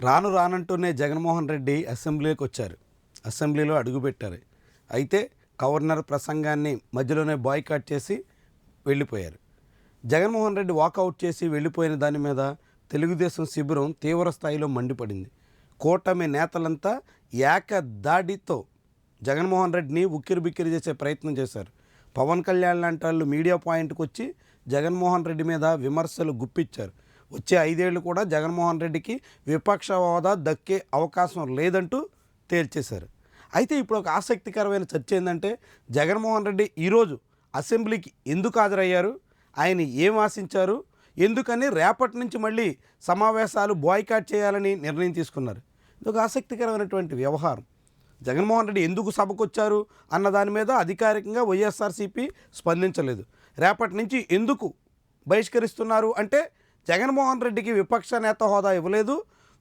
రాను రానంటూనే జగన్మోహన్ రెడ్డి అసెంబ్లీకి వచ్చారు. అసెంబ్లీలో అడుగుపెట్టారు. అయితే గవర్నర్ ప్రసంగాన్ని మధ్యలోనే బాయ్కాట్ చేసి వెళ్ళిపోయారు. జగన్మోహన్ రెడ్డి వాకౌట్ చేసి వెళ్ళిపోయిన దాని మీద తెలుగుదేశం శిబిరం తీవ్ర స్థాయిలో మండిపడింది. కూటమి నేతలంతా ఏకదాడితో జగన్మోహన్ రెడ్డిని ఉక్కిరిబిక్కిరి చేసే ప్రయత్నం చేశారు. పవన్ కళ్యాణ్ లాంటి వాళ్ళు మీడియా పాయింట్కి వచ్చి జగన్మోహన్ రెడ్డి మీద విమర్శలు గుప్పించారు. వచ్చే 5 ఏళ్ళు కూడా జగన్మోహన్ రెడ్డికి విపక్ష హోదా దక్కే అవకాశం లేదంటూ తేల్చేశారు. అయితే ఇప్పుడు ఒక ఆసక్తికరమైన చర్చ ఏంటంటే, జగన్మోహన్ రెడ్డి ఈరోజు అసెంబ్లీకి ఎందుకు హాజరయ్యారు, ఆయన ఏం ఆశించారు, ఎందుకని రేపటి నుంచి మళ్ళీ సమావేశాలు బాయ్కాట్ చేయాలని నిర్ణయం తీసుకున్నారు. ఇది ఒక ఆసక్తికరమైనటువంటి వ్యవహారం. జగన్మోహన్ రెడ్డి ఎందుకు సభకు వచ్చారు అన్న దాని మీద అధికారికంగా వైఎస్ఆర్సీపీ స్పందించలేదు. రేపటి నుంచి ఎందుకు బహిష్కరిస్తున్నారు అంటే, జగన్మోహన్ రెడ్డికి విపక్ష నేత హోదా ఇవ్వలేదు,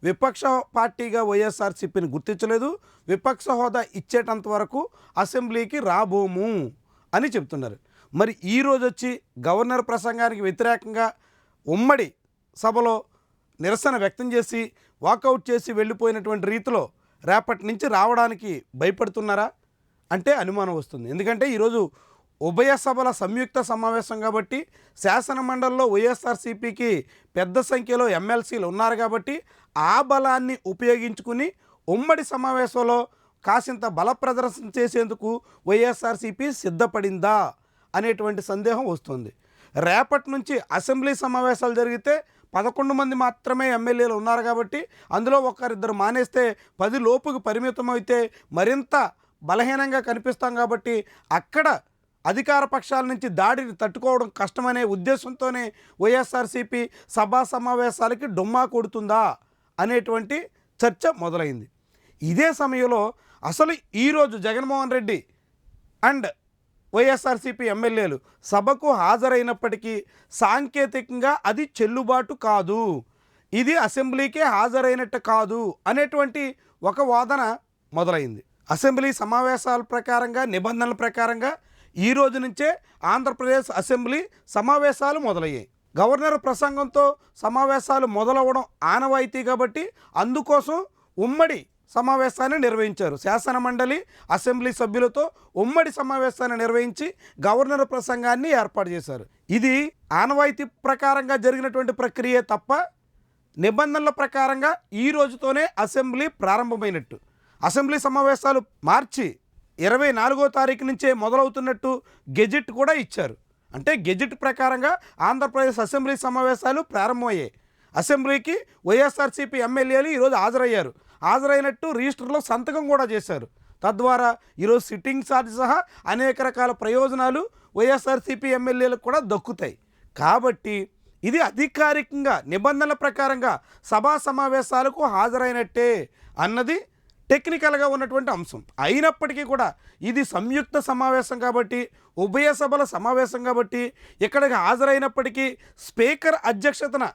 విపక్ష పార్టీగా వైఎస్ఆర్సీపీని గుర్తించలేదు, విపక్ష హోదా ఇచ్చేటంత వరకు అసెంబ్లీకి రాబోము అని చెప్తున్నారు. మరి ఈరోజు వచ్చి గవర్నర్ ప్రసంగానికి వ్యతిరేకంగా ఉమ్మడి సభలో నిరసన వ్యక్తం చేసి వాకౌట్ చేసి వెళ్ళిపోయినటువంటి రీతిలో రేపటి నుంచి రావడానికి భయపడుతున్నారా అంటే అనుమానం వస్తుంది. ఎందుకంటే ఈరోజు ఉభయ సభల సంయుక్త సమావేశం కాబట్టి శాసన మండలిలో వైఎస్ఆర్సీపీకి పెద్ద సంఖ్యలో ఎమ్మెల్సీలు ఉన్నారు కాబట్టి ఆ బలాన్ని ఉపయోగించుకుని ఉమ్మడి సమావేశంలో కాసింత బల ప్రదర్శన చేసేందుకు వైఎస్ఆర్సీపీ సిద్ధపడిందా అనేటువంటి సందేహం వస్తుంది. రేపటి నుంచి అసెంబ్లీ సమావేశాలు జరిగితే 11 మంది మాత్రమే ఎమ్మెల్యేలు ఉన్నారు కాబట్టి అందులో ఒకరిద్దరు మానేస్తే 10 లోపుకు పరిమితం అయితే మరింత బలహీనంగా కనిపిస్తాం కాబట్టి అక్కడ అధికార పక్షాల నుంచి దాడిని తట్టుకోవడం కష్టమనే ఉద్దేశంతోనే వైఎస్ఆర్సీపీ సభా సమావేశాలకి డొమ్మా కొడుతుందా అనేటువంటి చర్చ మొదలైంది. ఇదే సమయంలో అసలు ఈరోజు జగన్మోహన్ రెడ్డి అండ్ వైఎస్ఆర్సీపీ ఎమ్మెల్యేలు సభకు హాజరైనప్పటికీ సాంకేతికంగా అది చెల్లుబాటు కాదు, ఇది అసెంబ్లీకే హాజరైనట్టు కాదు అనేటువంటి ఒక వాదన మొదలైంది. అసెంబ్లీ సమావేశాల ప్రకారంగా నిబంధనల ప్రకారంగా ఈ రోజు నుంచే ఆంధ్రప్రదేశ్ అసెంబ్లీ సమావేశాలు మొదలయ్యాయి. గవర్నర్ ప్రసంగంతో సమావేశాలు మొదలవ్వడం ఆనవాయితీ కాబట్టి అందుకోసం ఉమ్మడి సమావేశాన్ని నిర్వహించారు. శాసన మండలి అసెంబ్లీ సభ్యులతో ఉమ్మడి సమావేశాన్ని నిర్వహించి గవర్నర్ ప్రసంగాన్ని ఏర్పాటు చేశారు. ఇది ఆనవాయితీ ప్రకారంగా జరిగినటువంటి ప్రక్రియ తప్ప నిబంధనల ప్రకారంగా ఈ రోజుతోనే అసెంబ్లీ ప్రారంభమైనట్టు. అసెంబ్లీ సమావేశాలు మార్చి 24వ తారీఖు నుంచే మొదలవుతున్నట్టు గెజిట్ కూడా ఇచ్చారు. అంటే గెజిట్ ప్రకారంగా ఆంధ్రప్రదేశ్ అసెంబ్లీ సమావేశాలు ప్రారంభమయ్యాయి. అసెంబ్లీకి వైఎస్ఆర్సీపీ ఎమ్మెల్యేలు ఈరోజు హాజరైనట్టు రిజిస్టర్లో సంతకం కూడా చేశారు. తద్వారా ఈరోజు సిట్టింగ్ ఛార్జ్ సహా అనేక రకాల ప్రయోజనాలు వైఎస్ఆర్సీపీ ఎమ్మెల్యేలకు కూడా దక్కుతాయి. కాబట్టి ఇది అధికారికంగా నిబంధనల ప్రకారంగా సభా సమావేశాలకు హాజరైనట్టే అన్నది టెక్నికల్గా ఉన్నటువంటి అంశం. అయినప్పటికీ కూడా ఇది సంయుక్త సమావేశం కాబట్టి, ఉభయ సభల సమావేశం కాబట్టి ఇక్కడికి హాజరైనప్పటికీ స్పీకర్ అధ్యక్షతన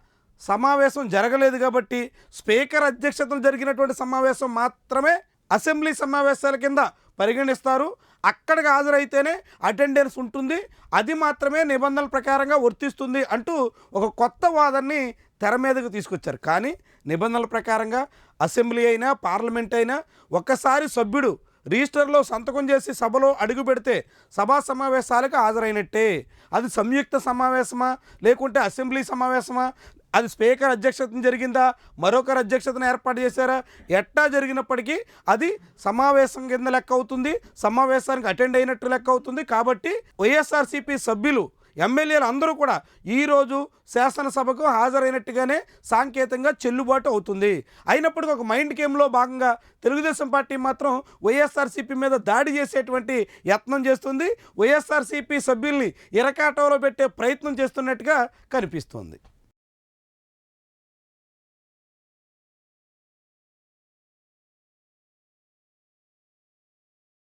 సమావేశం జరగలేదు కాబట్టి స్పీకర్ అధ్యక్షతన జరిగినటువంటి సమావేశం మాత్రమే అసెంబ్లీ సమావేశాల కింద పరిగణిస్తారు. అక్కడికి హాజరైతేనే అటెండెన్స్ ఉంటుంది, అది మాత్రమే నిబంధనల ప్రకారంగా వర్తిస్తుంది అంటూ ఒక కొత్త వాదనని తెర మీదకు తీసుకొచ్చారు. కానీ నిబంధనల ప్రకారంగా అసెంబ్లీ అయినా పార్లమెంట్ అయినా ఒక్కసారి సభ్యుడు రిజిస్టర్లో సంతకం చేసి సభలో అడుగు పెడితే సభా సమావేశాలకు హాజరైనట్టే. అది సంయుక్త సమావేశమా లేకుంటే అసెంబ్లీ సమావేశమా, అది స్పీకర్ అధ్యక్షతన జరిగిందా, మరొకరు అధ్యక్షతను ఏర్పాటు చేశారా, ఎట్టా జరిగినప్పటికీ అది సమావేశం కింద లెక్క అవుతుంది, సమావేశానికి అటెండ్ అయినట్టు లెక్క అవుతుంది. కాబట్టి వైఎస్ఆర్సీపీ సభ్యులు ఎమ్మెల్యేలు అందరూ కూడా ఈరోజు శాసనసభకు హాజరైనట్టుగానే సాంకేతికంగా చెల్లుబాటు అవుతుంది. అయినప్పటికీ ఒక మైండ్ గేమ్లో భాగంగా తెలుగుదేశం పార్టీ మాత్రం వైఎస్ఆర్సీపీ మీద దాడి చేసేటువంటి యత్నం చేస్తుంది. వైఎస్ఆర్సీపీ సభ్యుల్ని ఇరకాటంలో పెట్టే ప్రయత్నం చేస్తున్నట్టుగా కనిపిస్తుంది.